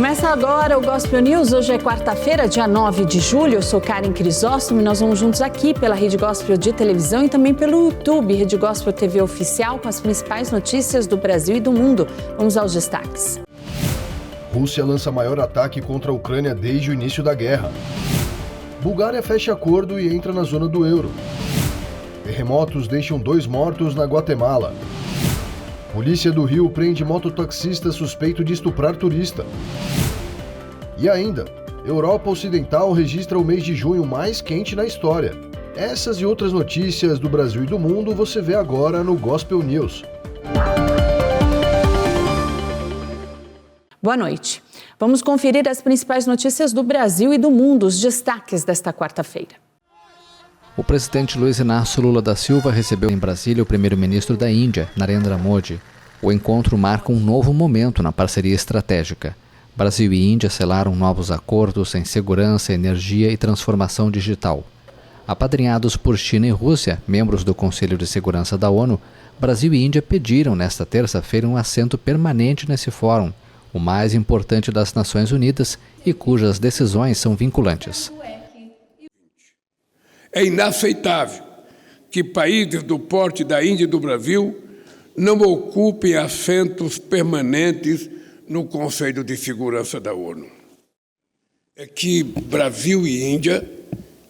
Começa agora o Gospel News. Hoje é quarta-feira, dia 9 de julho. Eu sou Karen Crisóstomo e nós vamos juntos aqui pela Rede Gospel de televisão e também pelo YouTube, Rede Gospel TV Oficial, com as principais notícias do Brasil e do mundo. Vamos aos destaques. Rússia lança maior ataque contra a Ucrânia desde o início da guerra. Bulgária fecha acordo e entra na zona do euro. Terremotos deixam 2 mortos na Guatemala. Polícia do Rio prende mototaxista suspeito de estuprar turista. E ainda, Europa Ocidental registra o mês de junho mais quente na história. Essas e outras notícias do Brasil e do mundo você vê agora no Gospel News. Boa noite. Vamos conferir as principais notícias do Brasil e do mundo, os destaques desta quarta-feira. O presidente Luiz Inácio Lula da Silva recebeu em Brasília o primeiro-ministro da Índia, Narendra Modi. O encontro marca um novo momento na parceria estratégica. Brasil e Índia selaram novos acordos em segurança, energia e transformação digital. Apadrinhados por China e Rússia, membros do Conselho de Segurança da ONU, Brasil e Índia pediram nesta terça-feira um assento permanente nesse fórum, o mais importante das Nações Unidas e cujas decisões são vinculantes. É inaceitável que países do porte da Índia e do Brasil não ocupem assentos permanentes no Conselho de Segurança da ONU. É que Brasil e Índia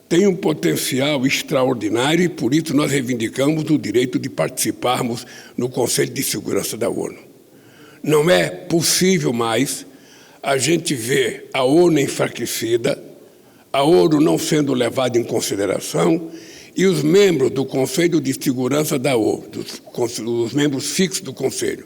têm um potencial extraordinário e, por isso, nós reivindicamos o direito de participarmos no Conselho de Segurança da ONU. Não é possível mais a gente ver a ONU enfraquecida, a ONU não sendo levada em consideração e os membros do Conselho de Segurança da ONU, os membros fixos do Conselho,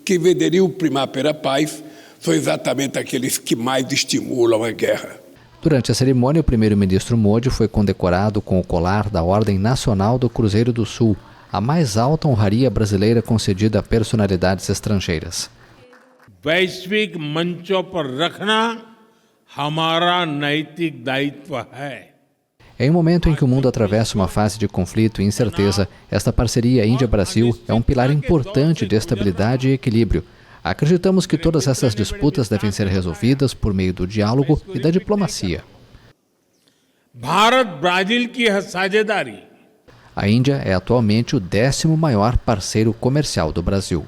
que deveriam primar pela paz, são exatamente aqueles que mais estimulam a guerra. Durante a cerimônia, o primeiro-ministro Modi foi condecorado com o colar da Ordem Nacional do Cruzeiro do Sul, a mais alta honraria brasileira concedida a personalidades estrangeiras. वैश्विक मंचों पर रखना हमारा नैतिक दायित्व है. Em um momento em que o mundo atravessa uma fase de conflito e incerteza, esta parceria Índia-Brasil é um pilar importante de estabilidade e equilíbrio. Acreditamos que todas essas disputas devem ser resolvidas por meio do diálogo e da diplomacia. भारत-ब्राजील की साझेदारी. A Índia é atualmente o 10º maior parceiro comercial do Brasil.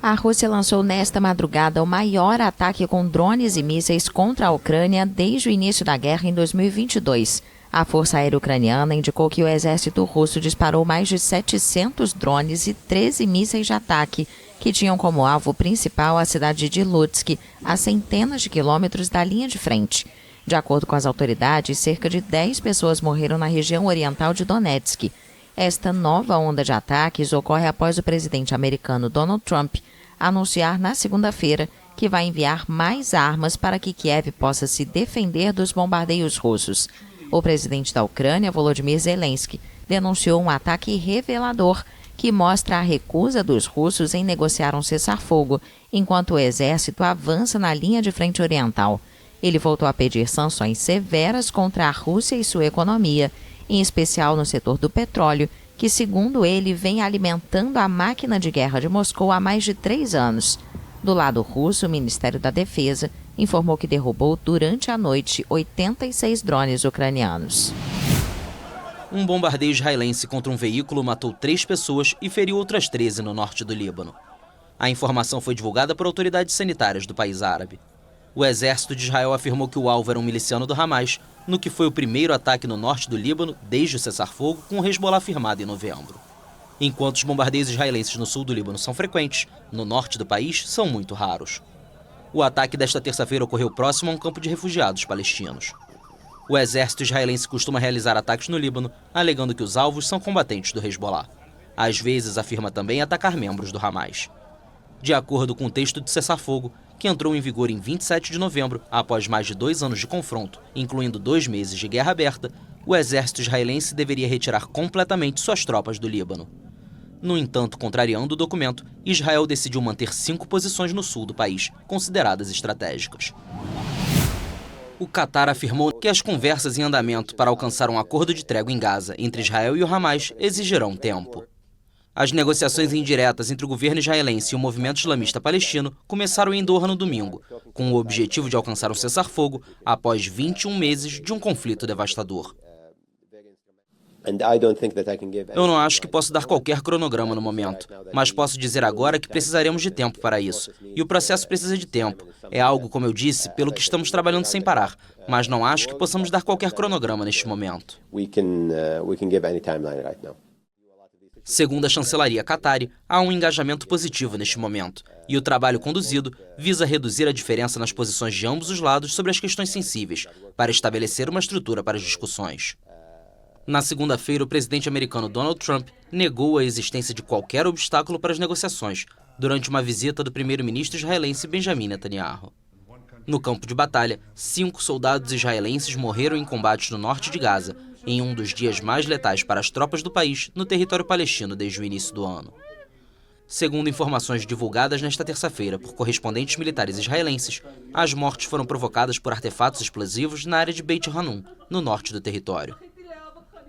A Rússia lançou nesta madrugada o maior ataque com drones e mísseis contra a Ucrânia desde o início da guerra em 2022. A Força Aérea Ucraniana indicou que o exército russo disparou mais de 700 drones e 13 mísseis de ataque, que tinham como alvo principal a cidade de Lutsk, a centenas de quilômetros da linha de frente. De acordo com as autoridades, cerca de 10 pessoas morreram na região oriental de Donetsk. Esta nova onda de ataques ocorre após o presidente americano Donald Trump anunciar na segunda-feira que vai enviar mais armas para que Kiev possa se defender dos bombardeios russos. O presidente da Ucrânia, Volodymyr Zelensky, denunciou um ataque revelador que mostra a recusa dos russos em negociar um cessar-fogo, enquanto o exército avança na linha de frente oriental. Ele voltou a pedir sanções severas contra a Rússia e sua economia, em especial no setor do petróleo, que, segundo ele, vem alimentando a máquina de guerra de Moscou há mais de 3 anos. Do lado russo, o Ministério da Defesa informou que derrubou durante a noite 86 drones ucranianos. Um bombardeio israelense contra um veículo matou 3 pessoas e feriu outras 13 no norte do Líbano. A informação foi divulgada por autoridades sanitárias do país árabe. O exército de Israel afirmou que o alvo era um miliciano do Hamas, no que foi o primeiro ataque no norte do Líbano desde o cessar-fogo, com o Hezbollah firmado em novembro. Enquanto os bombardeios israelenses no sul do Líbano são frequentes, no norte do país são muito raros. O ataque desta terça-feira ocorreu próximo a um campo de refugiados palestinos. O exército israelense costuma realizar ataques no Líbano, alegando que os alvos são combatentes do Hezbollah. Às vezes afirma também atacar membros do Hamas. De acordo com o texto de cessar-fogo, que entrou em vigor em 27 de novembro, após mais de 2 anos de confronto, incluindo 2 meses de guerra aberta, o exército israelense deveria retirar completamente suas tropas do Líbano. No entanto, contrariando o documento, Israel decidiu manter 5 posições no sul do país, consideradas estratégicas. O Catar afirmou que as conversas em andamento para alcançar um acordo de trégua em Gaza entre Israel e o Hamas exigirão tempo. As negociações indiretas entre o governo israelense e o movimento islamista palestino começaram em Doha no domingo, com o objetivo de alcançar um cessar-fogo após 21 meses de um conflito devastador. Eu não acho que posso dar qualquer cronograma no momento, mas posso dizer agora que precisaremos de tempo para isso. E o processo precisa de tempo. É algo, como eu disse, pelo que estamos trabalhando sem parar, mas não acho que possamos dar qualquer cronograma neste momento. Segundo a chancelaria Qatari, há um engajamento positivo neste momento, e o trabalho conduzido visa reduzir a diferença nas posições de ambos os lados sobre as questões sensíveis, para estabelecer uma estrutura para as discussões. Na segunda-feira, o presidente americano Donald Trump negou a existência de qualquer obstáculo para as negociações, durante uma visita do primeiro-ministro israelense Benjamin Netanyahu. No campo de batalha, 5 soldados israelenses morreram em combates no norte de Gaza, em um dos dias mais letais para as tropas do país no território palestino desde o início do ano. Segundo informações divulgadas nesta terça-feira por correspondentes militares israelenses, as mortes foram provocadas por artefatos explosivos na área de Beit Hanun, no norte do território.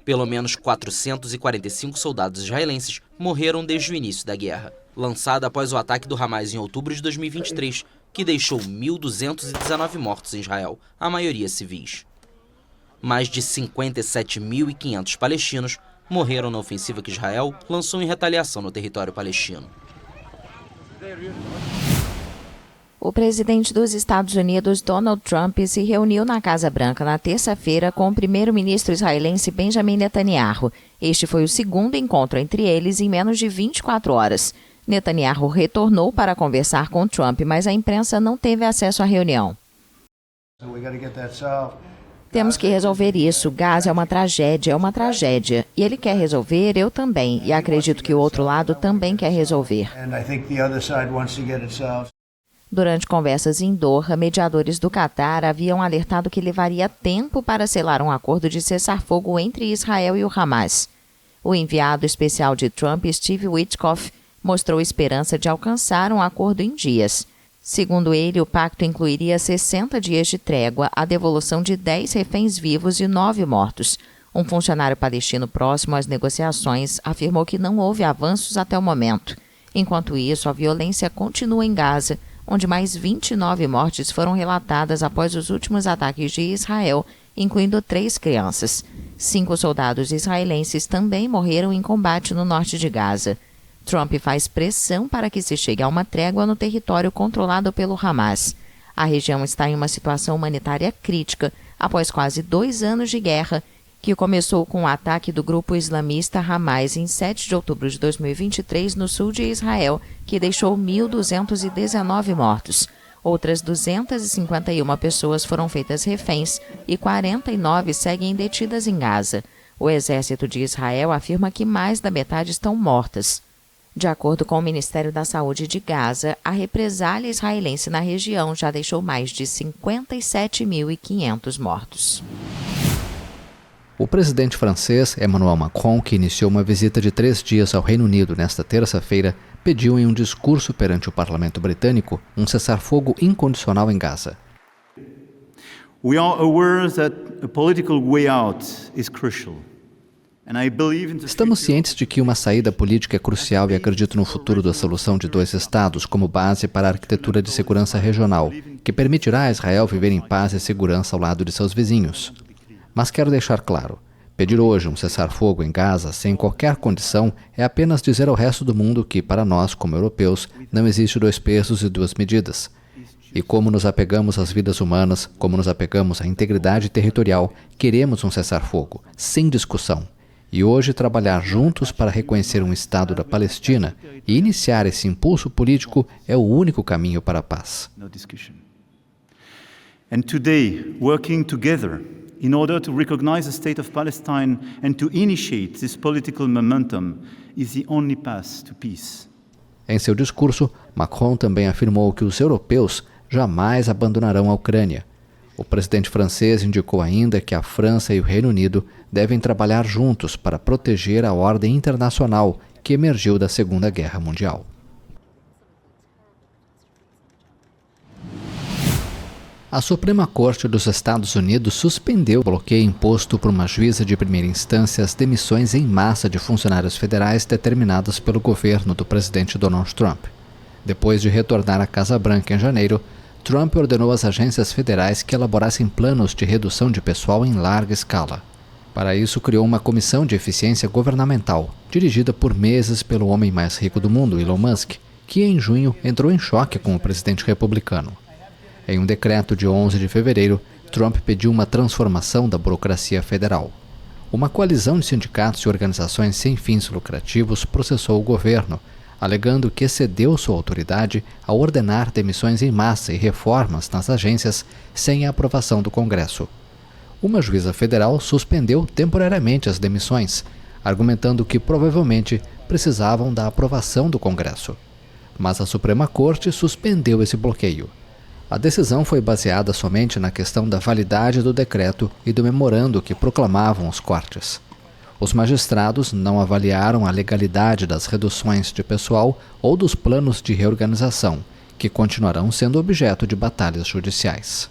Pelo menos 445 soldados israelenses morreram desde o início da guerra, lançada após o ataque do Hamas em outubro de 2023, que deixou 1.219 mortos em Israel, a maioria civis. Mais de 57.500 palestinos morreram na ofensiva que Israel lançou em retaliação no território palestino. O presidente dos Estados Unidos, Donald Trump, se reuniu na Casa Branca na terça-feira com o primeiro-ministro israelense Benjamin Netanyahu. Este foi o segundo encontro entre eles em menos de 24 horas. Netanyahu retornou para conversar com Trump, mas a imprensa não teve acesso à reunião. Temos que resolver isso. Gaza é uma tragédia. E ele quer resolver, eu também. E acredito que o outro lado também quer resolver. Durante conversas em Doha, mediadores do Catar haviam alertado que levaria tempo para selar um acordo de cessar-fogo entre Israel e o Hamas. O enviado especial de Trump, Steve Witkoff, mostrou esperança de alcançar um acordo em dias. Segundo ele, o pacto incluiria 60 dias de trégua, a devolução de 10 reféns vivos e 9 mortos. Um funcionário palestino próximo às negociações afirmou que não houve avanços até o momento. Enquanto isso, a violência continua em Gaza, onde mais 29 mortes foram relatadas após os últimos ataques de Israel, incluindo 3 crianças. 5 soldados israelenses também morreram em combate no norte de Gaza. Trump faz pressão para que se chegue a uma trégua no território controlado pelo Hamas. A região está em uma situação humanitária crítica após quase 2 anos de guerra, que começou com o ataque do grupo islamista Hamas em 7 de outubro de 2023 no sul de Israel, que deixou 1.219 mortos. Outras 251 pessoas foram feitas reféns e 49 seguem detidas em Gaza. O exército de Israel afirma que mais da metade estão mortas. De acordo com o Ministério da Saúde de Gaza, a represália israelense na região já deixou mais de 57.500 mortos. O presidente francês Emmanuel Macron, que iniciou uma visita de 3 dias ao Reino Unido nesta terça-feira, pediu em um discurso perante o parlamento britânico um cessar-fogo incondicional em Gaza. We are aware that a political way out is crucial. Estamos cientes de que uma saída política é crucial e acredito no futuro da solução de 2 estados como base para a arquitetura de segurança regional, que permitirá a Israel viver em paz e segurança ao lado de seus vizinhos. Mas quero deixar claro, pedir hoje um cessar-fogo em Gaza sem qualquer condição é apenas dizer ao resto do mundo que, para nós, como europeus, não existe 2 pesos e 2 medidas. E como nos apegamos às vidas humanas, como nos apegamos à integridade territorial, queremos um cessar-fogo, sem discussão. E hoje trabalhar juntos para reconhecer um Estado da Palestina e iniciar esse impulso político é o único caminho para a paz. And today, working together in order to recognize the state of Palestine and to initiate this political momentum is the only path to peace. Em seu discurso, Macron também afirmou que os europeus jamais abandonarão a Ucrânia. O presidente francês indicou ainda que a França e o Reino Unido devem trabalhar juntos para proteger a ordem internacional que emergiu da Segunda Guerra Mundial. A Suprema Corte dos Estados Unidos suspendeu o bloqueio imposto por uma juíza de primeira instância às demissões em massa de funcionários federais determinadas pelo governo do presidente Donald Trump. Depois de retornar à Casa Branca em janeiro, Trump ordenou às agências federais que elaborassem planos de redução de pessoal em larga escala. Para isso, criou uma comissão de eficiência governamental, dirigida por meses pelo homem mais rico do mundo, Elon Musk, que em junho entrou em choque com o presidente republicano. Em um decreto de 11 de fevereiro, Trump pediu uma transformação da burocracia federal. Uma coalizão de sindicatos e organizações sem fins lucrativos processou o governo, alegando que excedeu sua autoridade ao ordenar demissões em massa e reformas nas agências sem a aprovação do Congresso. Uma juíza federal suspendeu temporariamente as demissões, argumentando que provavelmente precisavam da aprovação do Congresso. Mas a Suprema Corte suspendeu esse bloqueio. A decisão foi baseada somente na questão da validade do decreto e do memorando que proclamavam os cortes. Os magistrados não avaliaram a legalidade das reduções de pessoal ou dos planos de reorganização, que continuarão sendo objeto de batalhas judiciais.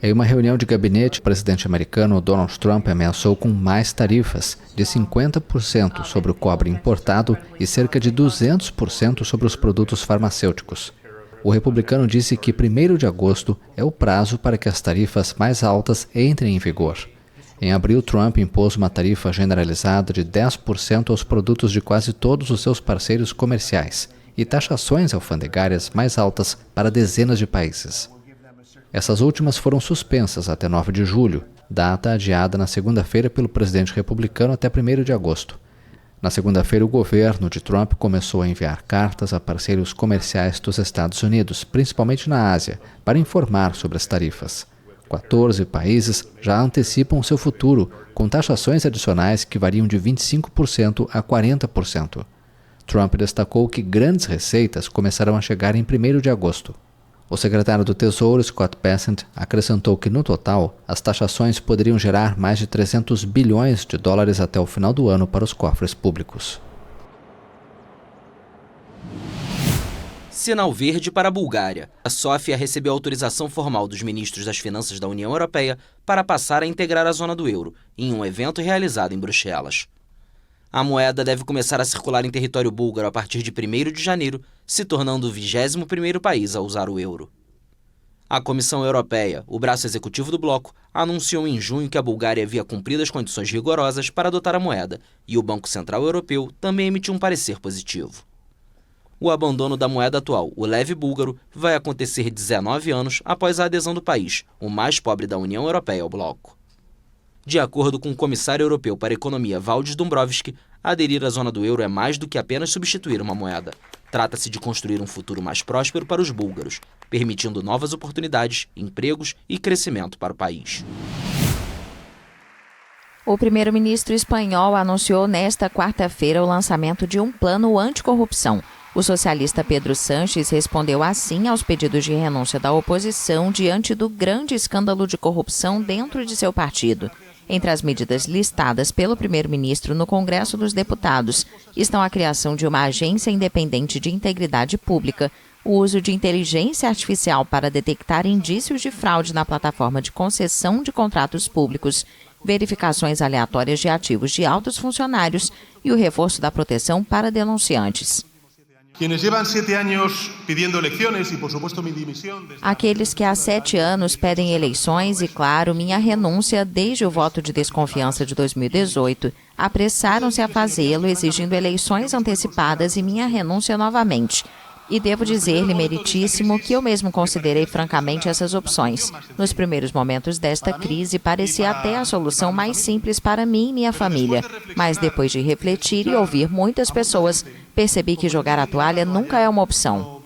Em uma reunião de gabinete, o presidente americano Donald Trump ameaçou com mais tarifas de 50% sobre o cobre importado e cerca de 200% sobre os produtos farmacêuticos. O republicano disse que 1º de agosto é o prazo para que as tarifas mais altas entrem em vigor. Em abril, Trump impôs uma tarifa generalizada de 10% aos produtos de quase todos os seus parceiros comerciais e taxações alfandegárias mais altas para dezenas de países. Essas últimas foram suspensas até 9 de julho, data adiada na segunda-feira pelo presidente republicano até 1º de agosto. Na segunda-feira, o governo de Trump começou a enviar cartas a parceiros comerciais dos Estados Unidos, principalmente na Ásia, para informar sobre as tarifas. 14 países já antecipam seu futuro, com taxações adicionais que variam de 25% a 40%. Trump destacou que grandes receitas começarão a chegar em 1º de agosto. O secretário do Tesouro, Scott Bessent, acrescentou que, no total, as taxações poderiam gerar mais de 300 bilhões de dólares até o final do ano para os cofres públicos. Sinal verde para a Bulgária. A Sófia recebeu autorização formal dos ministros das Finanças da União Europeia para passar a integrar a zona do euro, em um evento realizado em Bruxelas. A moeda deve começar a circular em território búlgaro a partir de 1º de janeiro, se tornando o 21º país a usar o euro. A Comissão Europeia, o braço executivo do bloco, anunciou em junho que a Bulgária havia cumprido as condições rigorosas para adotar a moeda, e o Banco Central Europeu também emitiu um parecer positivo. O abandono da moeda atual, o leve búlgaro, vai acontecer 19 anos após a adesão do país, o mais pobre da União Europeia, ao bloco. De acordo com o comissário europeu para a economia Valdis Dombrovskis, aderir à zona do euro é mais do que apenas substituir uma moeda. Trata-se de construir um futuro mais próspero para os búlgaros, permitindo novas oportunidades, empregos e crescimento para o país. O primeiro-ministro espanhol anunciou nesta quarta-feira o lançamento de um plano anticorrupção. O socialista Pedro Sánchez respondeu assim aos pedidos de renúncia da oposição diante do grande escândalo de corrupção dentro de seu partido. Entre as medidas listadas pelo primeiro-ministro no Congresso dos Deputados estão a criação de uma agência independente de integridade pública, o uso de inteligência artificial para detectar indícios de fraude na plataforma de concessão de contratos públicos, verificações aleatórias de ativos de altos funcionários e o reforço da proteção para denunciantes. Aqueles que há 7 anos pedem eleições e, claro, minha renúncia desde o voto de desconfiança de 2018, apressaram-se a fazê-lo, exigindo eleições antecipadas e minha renúncia novamente. E devo dizer-lhe, meritíssimo, que eu mesmo considerei francamente essas opções. Nos primeiros momentos desta crise, parecia até a solução mais simples para mim e minha família. Mas depois de refletir e ouvir muitas pessoas, percebi que jogar a toalha nunca é uma opção.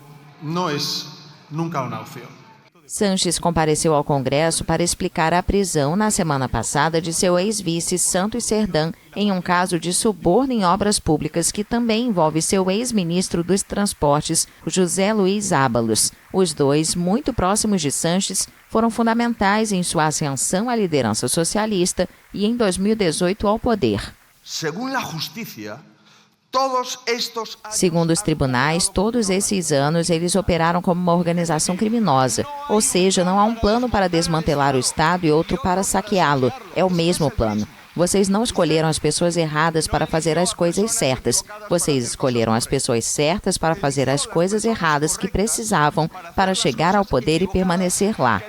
Sánchez compareceu ao Congresso para explicar a prisão na semana passada de seu ex-vice Santos Serdã em um caso de suborno em obras públicas que também envolve seu ex-ministro dos Transportes, José Luiz Ábalos. Os dois, muito próximos de Sánchez, foram fundamentais em sua ascensão à liderança socialista e em 2018 ao poder. Segundo a justiça, Segundo os tribunais, todos esses anos eles operaram como uma organização criminosa, ou seja, não há um plano para desmantelar o Estado e outro para saqueá-lo, é o mesmo plano. Vocês não escolheram as pessoas erradas para fazer as coisas certas, vocês escolheram as pessoas certas para fazer as coisas erradas que precisavam para chegar ao poder e permanecer lá.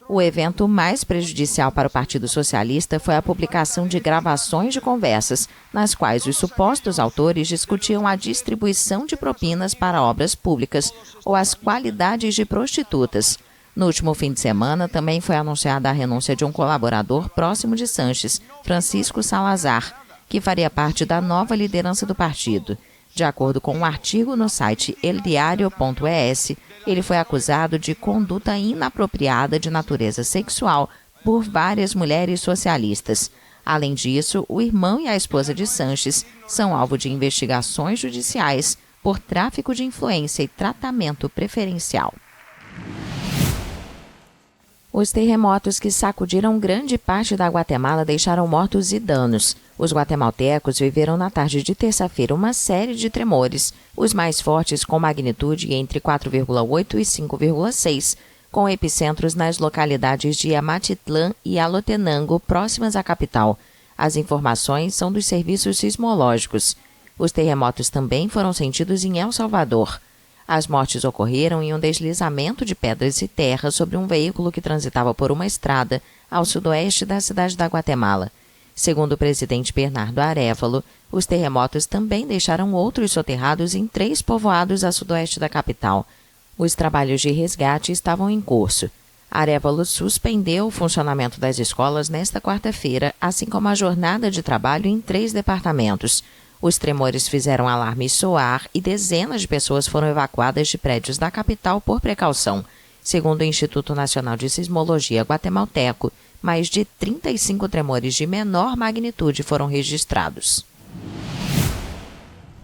O evento mais prejudicial para o Partido Socialista foi a publicação de gravações de conversas, nas quais os supostos autores discutiam a distribuição de propinas para obras públicas ou as qualidades de prostitutas. No último fim de semana, também foi anunciada a renúncia de um colaborador próximo de Sanches, Francisco Salazar, que faria parte da nova liderança do partido. De acordo com um artigo no site eldiario.es, ele foi acusado de conduta inapropriada de natureza sexual por várias mulheres socialistas. Além disso, o irmão e a esposa de Sanches são alvo de investigações judiciais por tráfico de influência e tratamento preferencial. Os terremotos que sacudiram grande parte da Guatemala deixaram mortos e danos. Os guatemaltecos viveram na tarde de terça-feira uma série de tremores, os mais fortes com magnitude entre 4,8 e 5,6, com epicentros nas localidades de Amatitlán e Alotenango, próximas à capital. As informações são dos serviços sismológicos. Os terremotos também foram sentidos em El Salvador. As mortes ocorreram em um deslizamento de pedras e terra sobre um veículo que transitava por uma estrada ao sudoeste da cidade da Guatemala. Segundo o presidente Bernardo Arévalo, os terremotos também deixaram outros soterrados em 3 povoados a sudoeste da capital. Os trabalhos de resgate estavam em curso. Arévalo suspendeu o funcionamento das escolas nesta quarta-feira, assim como a jornada de trabalho em 3 departamentos. Os tremores fizeram alarme soar e dezenas de pessoas foram evacuadas de prédios da capital por precaução. Segundo o Instituto Nacional de Sismologia Guatemalteco, mais de 35 tremores de menor magnitude foram registrados.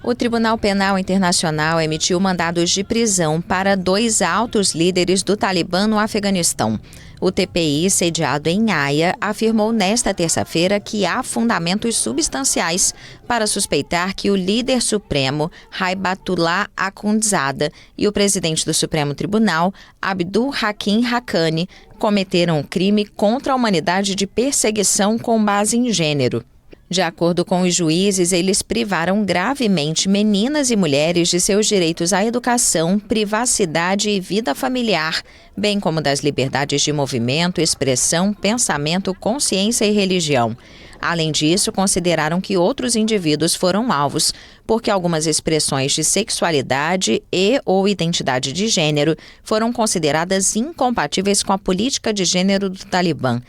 O Tribunal Penal Internacional emitiu mandados de prisão para 2 altos líderes do Talibã no Afeganistão. O TPI, sediado em Haia, afirmou nesta terça-feira que há fundamentos substanciais para suspeitar que o líder supremo, Haibatullah Akhundzada, e o presidente do Supremo Tribunal, Abdul Hakim Haqqani, cometeram um crime contra a humanidade de perseguição com base em gênero. De acordo com os juízes, eles privaram gravemente meninas e mulheres de seus direitos à educação, privacidade e vida familiar, bem como das liberdades de movimento, expressão, pensamento, consciência e religião. Além disso, consideraram que outros indivíduos foram alvos, porque algumas expressões de sexualidade e/ou identidade de gênero foram consideradas incompatíveis com a política de gênero do Talibã.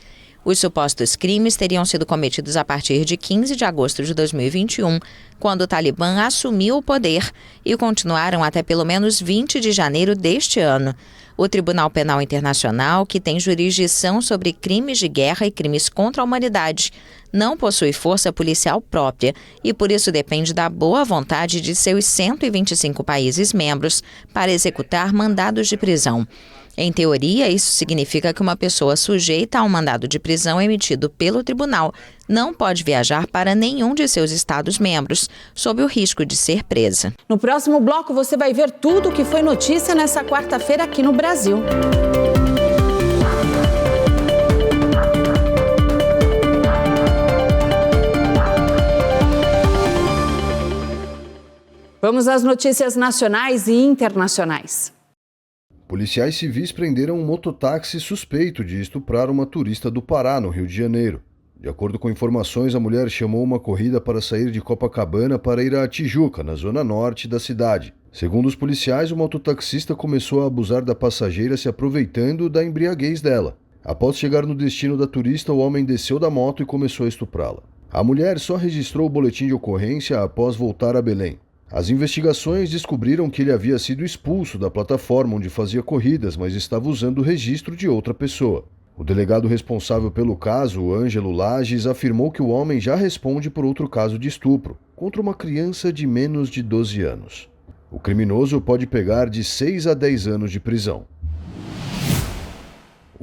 Os supostos crimes teriam sido cometidos a partir de 15 de agosto de 2021, quando o Talibã assumiu o poder, e continuaram até pelo menos 20 de janeiro deste ano. O Tribunal Penal Internacional, que tem jurisdição sobre crimes de guerra e crimes contra a humanidade, não possui força policial própria e por isso depende da boa vontade de seus 125 países membros para executar mandados de prisão. Em teoria, isso significa que uma pessoa sujeita a um mandado de prisão emitido pelo tribunal não pode viajar para nenhum de seus Estados-membros, sob o risco de ser presa. No próximo bloco, você vai ver tudo o que foi notícia nessa quarta-feira aqui no Brasil. Vamos às notícias nacionais e internacionais. Policiais civis prenderam um mototáxi suspeito de estuprar uma turista do Pará, no Rio de Janeiro. De acordo com informações, a mulher chamou uma corrida para sair de Copacabana para ir a Tijuca, na zona norte da cidade. Segundo os policiais, o mototaxista começou a abusar da passageira se aproveitando da embriaguez dela. Após chegar no destino da turista, o homem desceu da moto e começou a estuprá-la. A mulher só registrou o boletim de ocorrência após voltar a Belém. As investigações descobriram que ele havia sido expulso da plataforma onde fazia corridas, mas estava usando o registro de outra pessoa. O delegado responsável pelo caso, Ângelo Lages, afirmou que o homem já responde por outro caso de estupro, contra uma criança de menos de 12 anos. O criminoso pode pegar de 6 a 10 anos de prisão.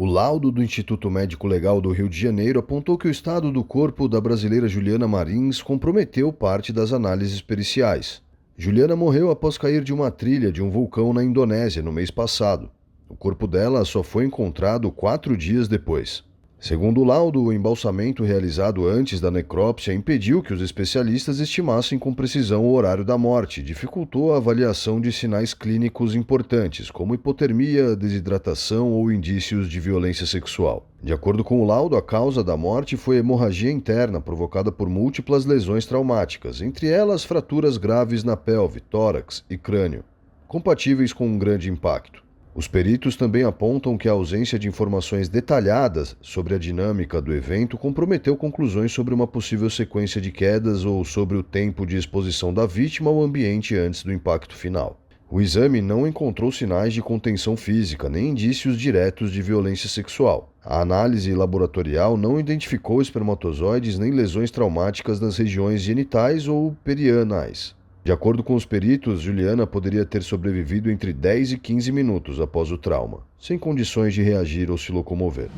O laudo do Instituto Médico Legal do Rio de Janeiro apontou que o estado do corpo da brasileira Juliana Marins comprometeu parte das análises periciais. Juliana morreu após cair de uma trilha de um vulcão na Indonésia no mês passado. O corpo dela só foi encontrado 4 dias depois. Segundo o laudo, o embalsamento realizado antes da necrópsia impediu que os especialistas estimassem com precisão o horário da morte, dificultou a avaliação de sinais clínicos importantes, como hipotermia, desidratação ou indícios de violência sexual. De acordo com o laudo, a causa da morte foi hemorragia interna provocada por múltiplas lesões traumáticas, entre elas fraturas graves na pelve, tórax e crânio, compatíveis com um grande impacto. Os peritos também apontam que a ausência de informações detalhadas sobre a dinâmica do evento comprometeu conclusões sobre uma possível sequência de quedas ou sobre o tempo de exposição da vítima ao ambiente antes do impacto final. O exame não encontrou sinais de contenção física nem indícios diretos de violência sexual. A análise laboratorial não identificou espermatozoides nem lesões traumáticas nas regiões genitais ou perianais. De acordo com os peritos, Juliana poderia ter sobrevivido entre 10 e 15 minutos após o trauma, sem condições de reagir ou se locomover.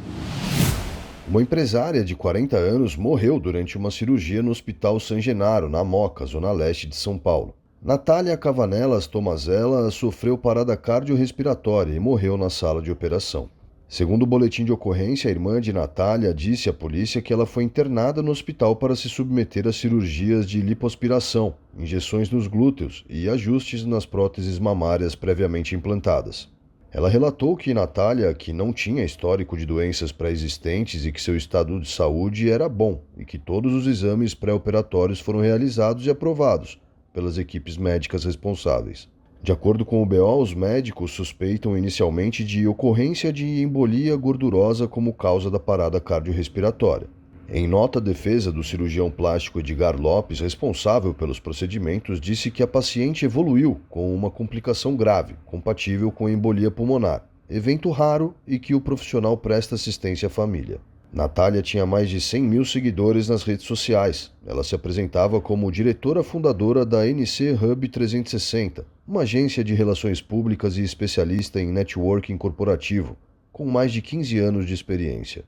Uma empresária de 40 anos morreu durante uma cirurgia no Hospital San Genaro, na Moca, zona leste de São Paulo. Natália Cavanelas Tomazella sofreu parada cardiorrespiratória e morreu na sala de operação. Segundo o boletim de ocorrência, a irmã de Natália disse à polícia que ela foi internada no hospital para se submeter a cirurgias de lipoaspiração, injeções nos glúteos e ajustes nas próteses mamárias previamente implantadas. Ela relatou que Natália, que não tinha histórico de doenças pré-existentes e que seu estado de saúde era bom e que todos os exames pré-operatórios foram realizados e aprovados pelas equipes médicas responsáveis. De acordo com o BO, os médicos suspeitam inicialmente de ocorrência de embolia gordurosa como causa da parada cardiorrespiratória. Em nota, a defesa do cirurgião plástico Edgar Lopes, responsável pelos procedimentos, disse que a paciente evoluiu com uma complicação grave, compatível com embolia pulmonar, evento raro e que o profissional presta assistência à família. Natália tinha mais de 100 mil seguidores nas redes sociais. Ela se apresentava como diretora fundadora da NC Hub 360, uma agência de relações públicas e especialista em networking corporativo, com mais de 15 anos de experiência.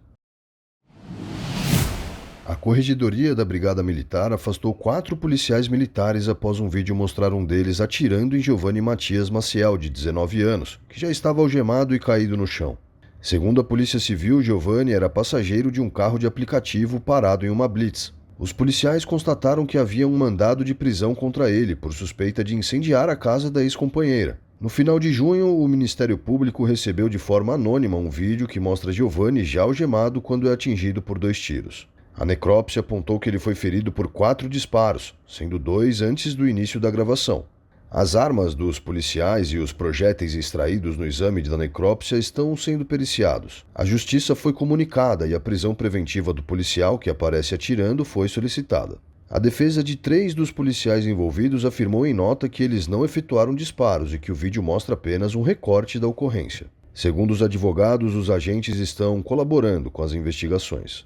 A Corregedoria da Brigada Militar afastou 4 policiais militares após um vídeo mostrar um deles atirando em Giovanni Matias Maciel, de 19 anos, que já estava algemado e caído no chão. Segundo a Polícia Civil, Giovanni era passageiro de um carro de aplicativo parado em uma blitz. Os policiais constataram que havia um mandado de prisão contra ele por suspeita de incendiar a casa da ex-companheira. No final de junho, o Ministério Público recebeu de forma anônima um vídeo que mostra Giovanni já algemado quando é atingido por 2 tiros. A necrópsia apontou que ele foi ferido por 4 disparos, sendo 2 antes do início da gravação. As armas dos policiais e os projéteis extraídos no exame da necrópsia estão sendo periciados. A justiça foi comunicada e a prisão preventiva do policial que aparece atirando foi solicitada. A defesa de 3 dos policiais envolvidos afirmou em nota que eles não efetuaram disparos e que o vídeo mostra apenas um recorte da ocorrência. Segundo os advogados, os agentes estão colaborando com as investigações.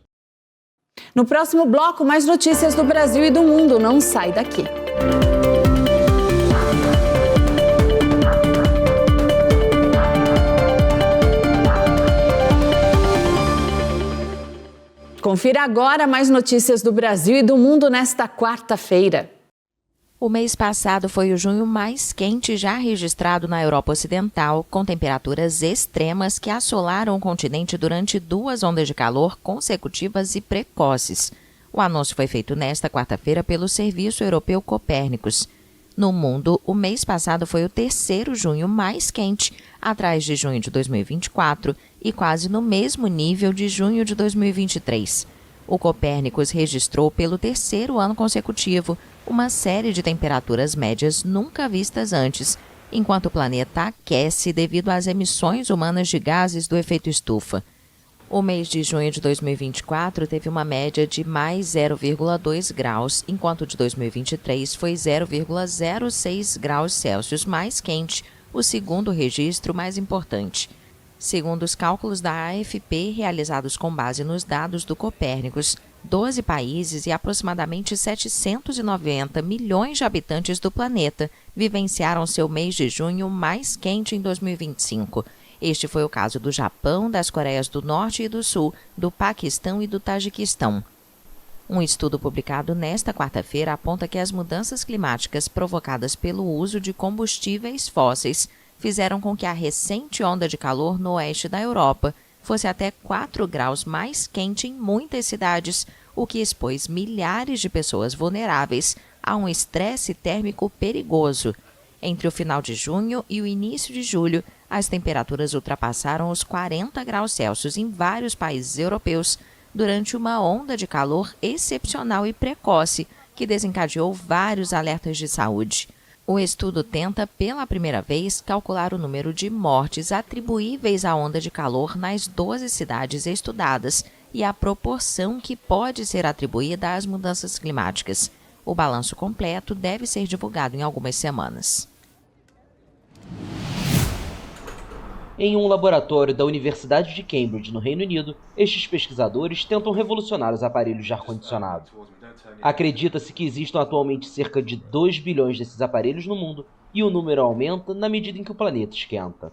No próximo bloco, mais notícias do Brasil e do mundo. Não sai daqui. Confira agora mais notícias do Brasil e do mundo nesta quarta-feira. O mês passado foi o junho mais quente já registrado na Europa Ocidental, com temperaturas extremas que assolaram o continente durante 2 ondas de calor consecutivas e precoces. O anúncio foi feito nesta quarta-feira pelo Serviço Europeu Copérnicos. No mundo, o mês passado foi o 3º junho mais quente, atrás de junho de 2024 e quase no mesmo nível de junho de 2023. O Copérnicos registrou pelo 3º ano consecutivo uma série de temperaturas médias nunca vistas antes, enquanto o planeta aquece devido às emissões humanas de gases do efeito estufa. O mês de junho de 2024 teve uma média de mais 0,2 graus, enquanto o de 2023 foi 0,06 graus Celsius mais quente, o segundo registro mais importante. Segundo os cálculos da AFP realizados com base nos dados do Copérnicos, 12 países e aproximadamente 790 milhões de habitantes do planeta vivenciaram seu mês de junho mais quente em 2025. Este foi o caso do Japão, das Coreias do Norte e do Sul, do Paquistão e do Tajiquistão. Um estudo publicado nesta quarta-feira aponta que as mudanças climáticas provocadas pelo uso de combustíveis fósseis fizeram com que a recente onda de calor no oeste da Europa fosse até 4 graus mais quente em muitas cidades, o que expôs milhares de pessoas vulneráveis a um estresse térmico perigoso. Entre o final de junho e o início de julho, as temperaturas ultrapassaram os 40 graus Celsius em vários países europeus, durante uma onda de calor excepcional e precoce que desencadeou vários alertas de saúde. O estudo tenta, pela primeira vez, calcular o número de mortes atribuíveis à onda de calor nas 12 cidades estudadas e a proporção que pode ser atribuída às mudanças climáticas. O balanço completo deve ser divulgado em algumas semanas. Em um laboratório da Universidade de Cambridge, no Reino Unido, estes pesquisadores tentam revolucionar os aparelhos de ar-condicionado. Acredita-se que existam atualmente cerca de 2 bilhões desses aparelhos no mundo e o número aumenta na medida em que o planeta esquenta.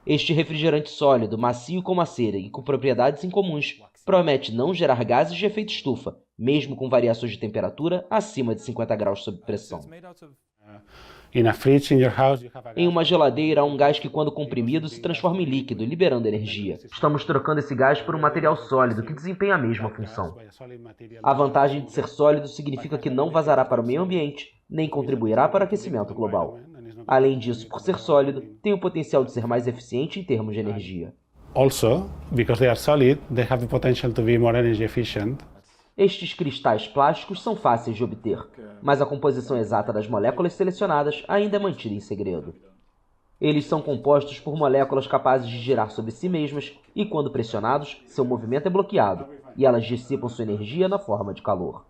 Este refrigerante sólido, macio como a cera e com propriedades incomuns, promete não gerar gases de efeito estufa, mesmo com variações de temperatura acima de 50 graus sob pressão. Em uma geladeira há um gás que, quando comprimido, se transforma em líquido, liberando energia. Estamos trocando esse gás por um material sólido que desempenha a mesma função. A vantagem de ser sólido significa que não vazará para o meio ambiente, nem contribuirá para o aquecimento global. Além disso, por ser sólido, tem o potencial de ser mais eficiente em termos de energia. Also, because they are solid, they have the potential to be more energy efficient. Estes cristais plásticos são fáceis de obter, mas a composição exata das moléculas selecionadas ainda é mantida em segredo. Eles são compostos por moléculas capazes de girar sobre si mesmas e, quando pressionados, seu movimento é bloqueado e elas dissipam sua energia na forma de calor.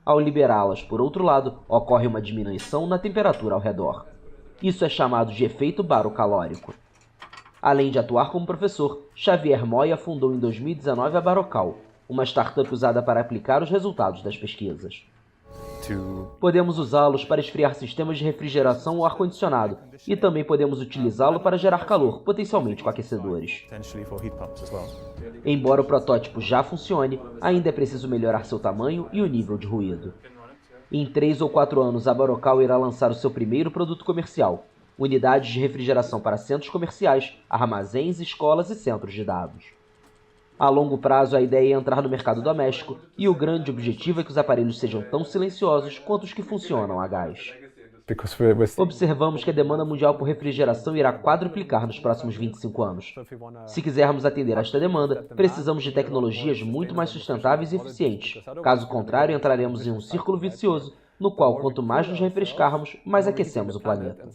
Ao liberá-las, por outro lado, ocorre uma diminuição na temperatura ao redor. Isso é chamado de efeito barocalórico. Além de atuar como professor, Xavier Moya fundou em 2019 a Barocal, uma startup usada para aplicar os resultados das pesquisas. Podemos usá-los para esfriar sistemas de refrigeração ou ar-condicionado, e também podemos utilizá-lo para gerar calor, potencialmente com aquecedores. Embora o protótipo já funcione, ainda é preciso melhorar seu tamanho e o nível de ruído. Em 3 ou 4 anos, a Barocal irá lançar o seu primeiro produto comercial, unidades de refrigeração para centros comerciais, armazéns, escolas e centros de dados. A longo prazo, a ideia é entrar no mercado doméstico e o grande objetivo é que os aparelhos sejam tão silenciosos quanto os que funcionam a gás. Observamos que a demanda mundial por refrigeração irá quadruplicar nos próximos 25 anos. Se quisermos atender a esta demanda, precisamos de tecnologias muito mais sustentáveis e eficientes. Caso contrário, entraremos em um círculo vicioso, no qual, quanto mais nos refrescarmos, mais aquecemos o planeta.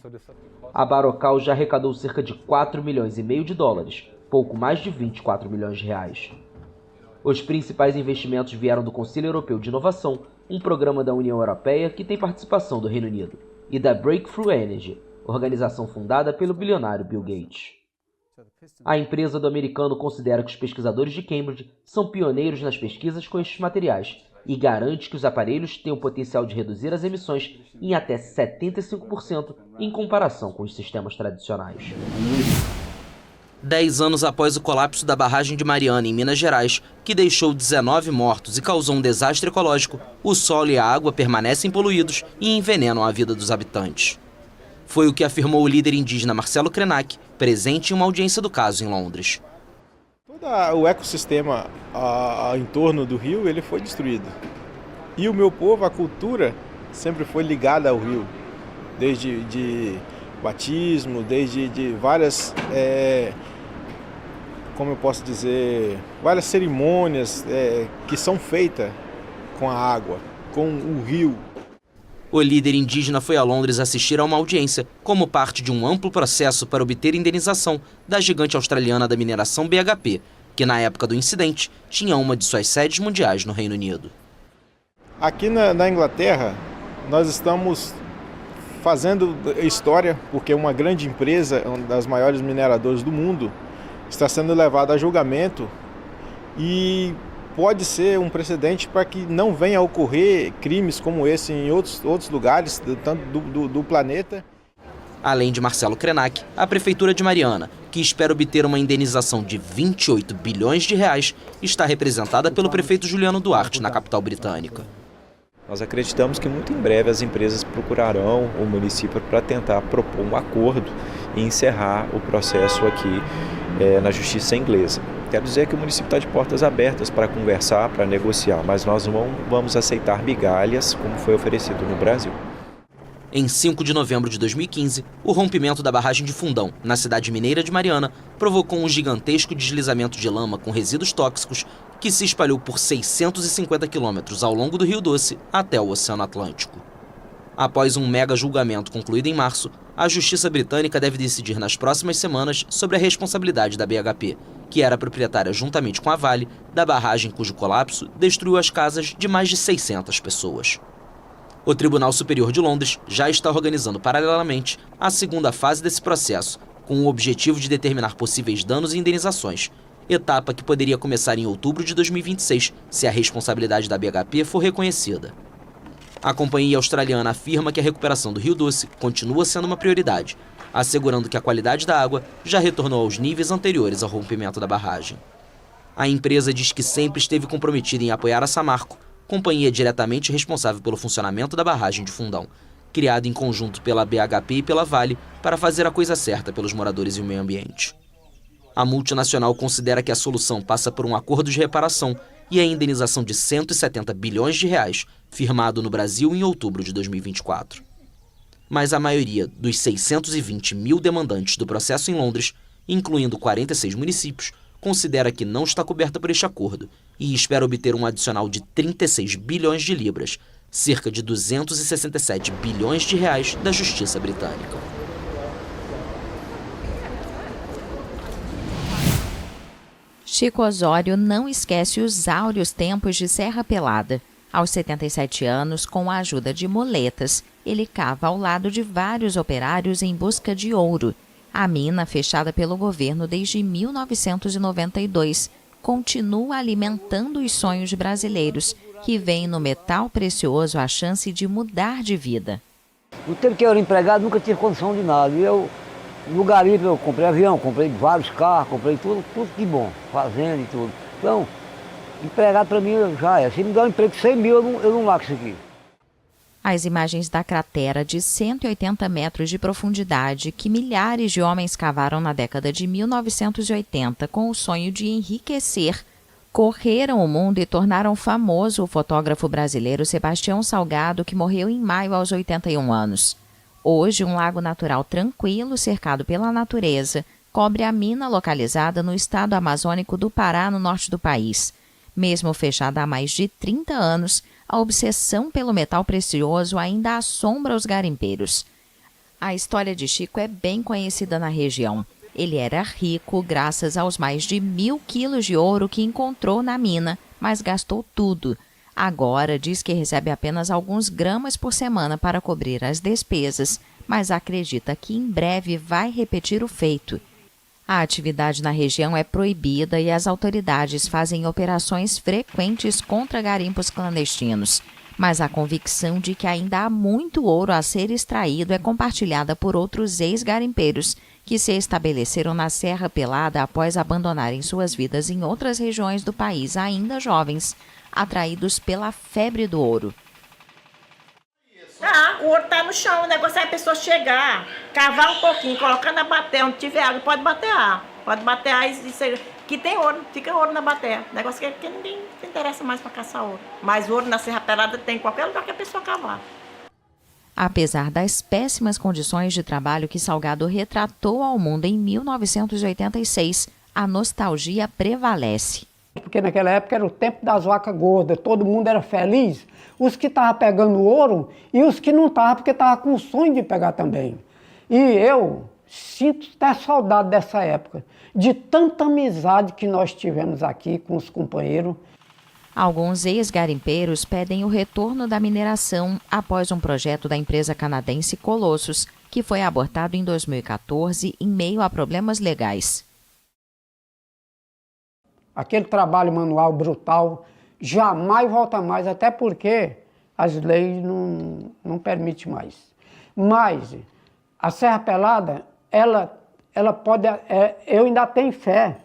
A Barocal já arrecadou cerca de 4,5 milhões de dólares, pouco mais de 24 milhões de reais. Os principais investimentos vieram do Conselho Europeu de Inovação, um programa da União Europeia que tem participação do Reino Unido, e da Breakthrough Energy, organização fundada pelo bilionário Bill Gates. A empresa do americano considera que os pesquisadores de Cambridge são pioneiros nas pesquisas com estes materiais e garante que os aparelhos têm o potencial de reduzir as emissões em até 75% em comparação com os sistemas tradicionais. 10 anos após o colapso da barragem de Mariana, em Minas Gerais, que deixou 19 mortos e causou um desastre ecológico, o solo e a água permanecem poluídos e envenenam a vida dos habitantes. Foi o que afirmou o líder indígena Marcelo Krenak, presente em uma audiência do caso em Londres. Todo o ecossistema em torno do rio ele foi destruído. E o meu povo, a cultura, sempre foi ligada ao rio, desde de batismo, desde de várias... como eu posso dizer, várias cerimônias que são feitas com a água, com o rio. O líder indígena foi a Londres assistir a uma audiência como parte de um amplo processo para obter indenização da gigante australiana da mineração BHP, que na época do incidente tinha uma de suas sedes mundiais no Reino Unido. Aqui na Inglaterra, nós estamos fazendo história porque uma grande empresa, uma das maiores mineradoras do mundo, está sendo levada a julgamento e pode ser um precedente para que não venha a ocorrer crimes como esse em outros lugares, tanto do planeta. Além de Marcelo Krenak, a Prefeitura de Mariana, que espera obter uma indenização de 28 bilhões de reais, está representada pelo prefeito Juliano Duarte, na capital britânica. Nós acreditamos que muito em breve as empresas procurarão o município para tentar propor um acordo e encerrar o processo aqui na justiça inglesa. Quero dizer que o município está de portas abertas para conversar, para negociar, mas nós não vamos aceitar migalhas como foi oferecido no Brasil. Em 5 de novembro de 2015, o rompimento da barragem de Fundão, na cidade mineira de Mariana, provocou um gigantesco deslizamento de lama com resíduos tóxicos que se espalhou por 650 quilômetros ao longo do Rio Doce até o Oceano Atlântico. Após um mega julgamento concluído em março, a Justiça Britânica deve decidir nas próximas semanas sobre a responsabilidade da BHP, que era proprietária juntamente com a Vale da barragem cujo colapso destruiu as casas de mais de 600 pessoas. O Tribunal Superior de Londres já está organizando paralelamente a segunda fase desse processo, com o objetivo de determinar possíveis danos e indenizações, etapa que poderia começar em outubro de 2026, se a responsabilidade da BHP for reconhecida. A companhia australiana afirma que a recuperação do Rio Doce continua sendo uma prioridade, assegurando que a qualidade da água já retornou aos níveis anteriores ao rompimento da barragem. A empresa diz que sempre esteve comprometida em apoiar a Samarco, companhia diretamente responsável pelo funcionamento da barragem de Fundão, criada em conjunto pela BHP e pela Vale para fazer a coisa certa pelos moradores e o meio ambiente. A multinacional considera que a solução passa por um acordo de reparação e a indenização de 170 bilhões de reais, firmado no Brasil em outubro de 2024. Mas a maioria dos 620 mil demandantes do processo em Londres, incluindo 46 municípios, considera que não está coberta por este acordo e espera obter um adicional de 36 bilhões de libras, cerca de 267 bilhões de reais da Justiça Britânica. Chico Osório não esquece os áureos tempos de Serra Pelada. Aos 77 anos, com a ajuda de muletas, ele cava ao lado de vários operários em busca de ouro. A mina, fechada pelo governo desde 1992, continua alimentando os sonhos de brasileiros, que veem no metal precioso a chance de mudar de vida. No tempo que eu era empregado, nunca tive condição de nada. E eu, no garimpo, eu comprei avião, comprei vários carros, comprei tudo de bom, fazenda e tudo. Então, empregado para mim já é. Se me dá um emprego de 100 mil, eu não largo isso aqui. As imagens da cratera de 180 metros de profundidade que milhares de homens cavaram na década de 1980 com o sonho de enriquecer, correram o mundo e tornaram famoso o fotógrafo brasileiro Sebastião Salgado, que morreu em maio aos 81 anos. Hoje, um lago natural tranquilo, cercado pela natureza, cobre a mina localizada no estado amazônico do Pará, no norte do país. Mesmo fechada há mais de 30 anos, a obsessão pelo metal precioso ainda assombra os garimpeiros. A história de Chico é bem conhecida na região. Ele era rico graças aos mais de 1.000 quilos de ouro que encontrou na mina, mas gastou tudo. Agora diz que recebe apenas alguns gramas por semana para cobrir as despesas, mas acredita que em breve vai repetir o feito. A atividade na região é proibida e as autoridades fazem operações frequentes contra garimpos clandestinos. Mas a convicção de que ainda há muito ouro a ser extraído é compartilhada por outros ex-garimpeiros que se estabeleceram na Serra Pelada após abandonarem suas vidas em outras regiões do país, ainda jovens, atraídos pela febre do ouro. O ouro está no chão, o negócio é a pessoa chegar, cavar um pouquinho, colocando na bateia, onde tiver água, pode bater ar. Pode bater ar e que tem ouro, fica ouro na bateia. O negócio que ninguém se interessa mais para caçar ouro. Mas ouro na Serra Pelada tem em qualquer lugar que a pessoa cavar. Apesar das péssimas condições de trabalho que Salgado retratou ao mundo em 1986, a nostalgia prevalece. Porque naquela época era o tempo das vacas gordas, todo mundo era feliz. Os que estavam pegando ouro e os que não estavam, porque estavam com o sonho de pegar também. E eu sinto até saudade dessa época, de tanta amizade que nós tivemos aqui com os companheiros. Alguns ex-garimpeiros pedem o retorno da mineração após um projeto da empresa canadense Colossus, que foi abortado em 2014 em meio a problemas legais. Aquele trabalho manual brutal jamais volta mais, até porque as leis não permitem mais. Mas A Serra Pelada, ela pode, eu ainda tenho fé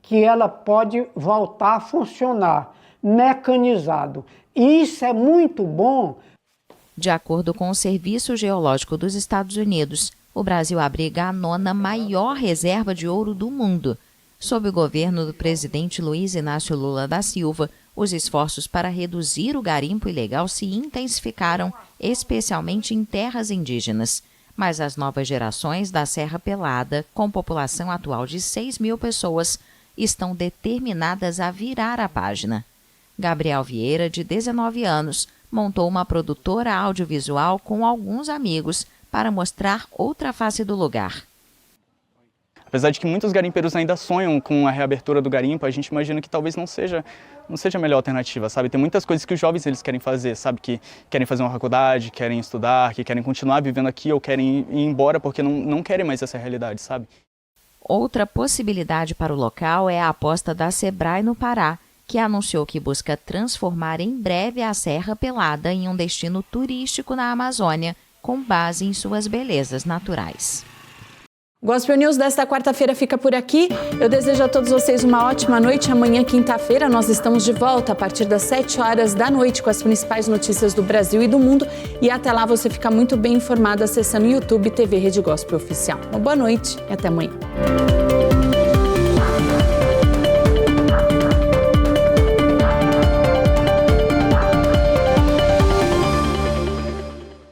que ela pode voltar a funcionar, mecanizado. E isso é muito bom. De acordo com o Serviço Geológico dos Estados Unidos, o Brasil abriga a 9ª maior reserva de ouro do mundo. Sob o governo do presidente Luiz Inácio Lula da Silva, os esforços para reduzir o garimpo ilegal se intensificaram, especialmente em terras indígenas. Mas as novas gerações da Serra Pelada, com população atual de 6.000 pessoas, estão determinadas a virar a página. Gabriel Vieira, de 19 anos, montou uma produtora audiovisual com alguns amigos para mostrar outra face do lugar. Apesar de que muitos garimpeiros ainda sonham com a reabertura do garimpo, a gente imagina que talvez não seja a melhor alternativa, sabe? Tem muitas coisas que os jovens eles querem fazer, sabe? Que querem fazer uma faculdade, querem estudar, que querem continuar vivendo aqui ou querem ir embora porque não querem mais essa realidade, sabe? Outra possibilidade para o local é a aposta da Sebrae no Pará, que anunciou que busca transformar em breve a Serra Pelada em um destino turístico na Amazônia, com base em suas belezas naturais. Gospel News desta quarta-feira fica por aqui. Eu desejo a todos vocês uma ótima noite. Amanhã, quinta-feira, nós estamos de volta a partir das 7 horas da noite com as principais notícias do Brasil e do mundo. E até lá você fica muito bem informado acessando o YouTube TV Rede Gospel Oficial. Uma boa noite e até amanhã.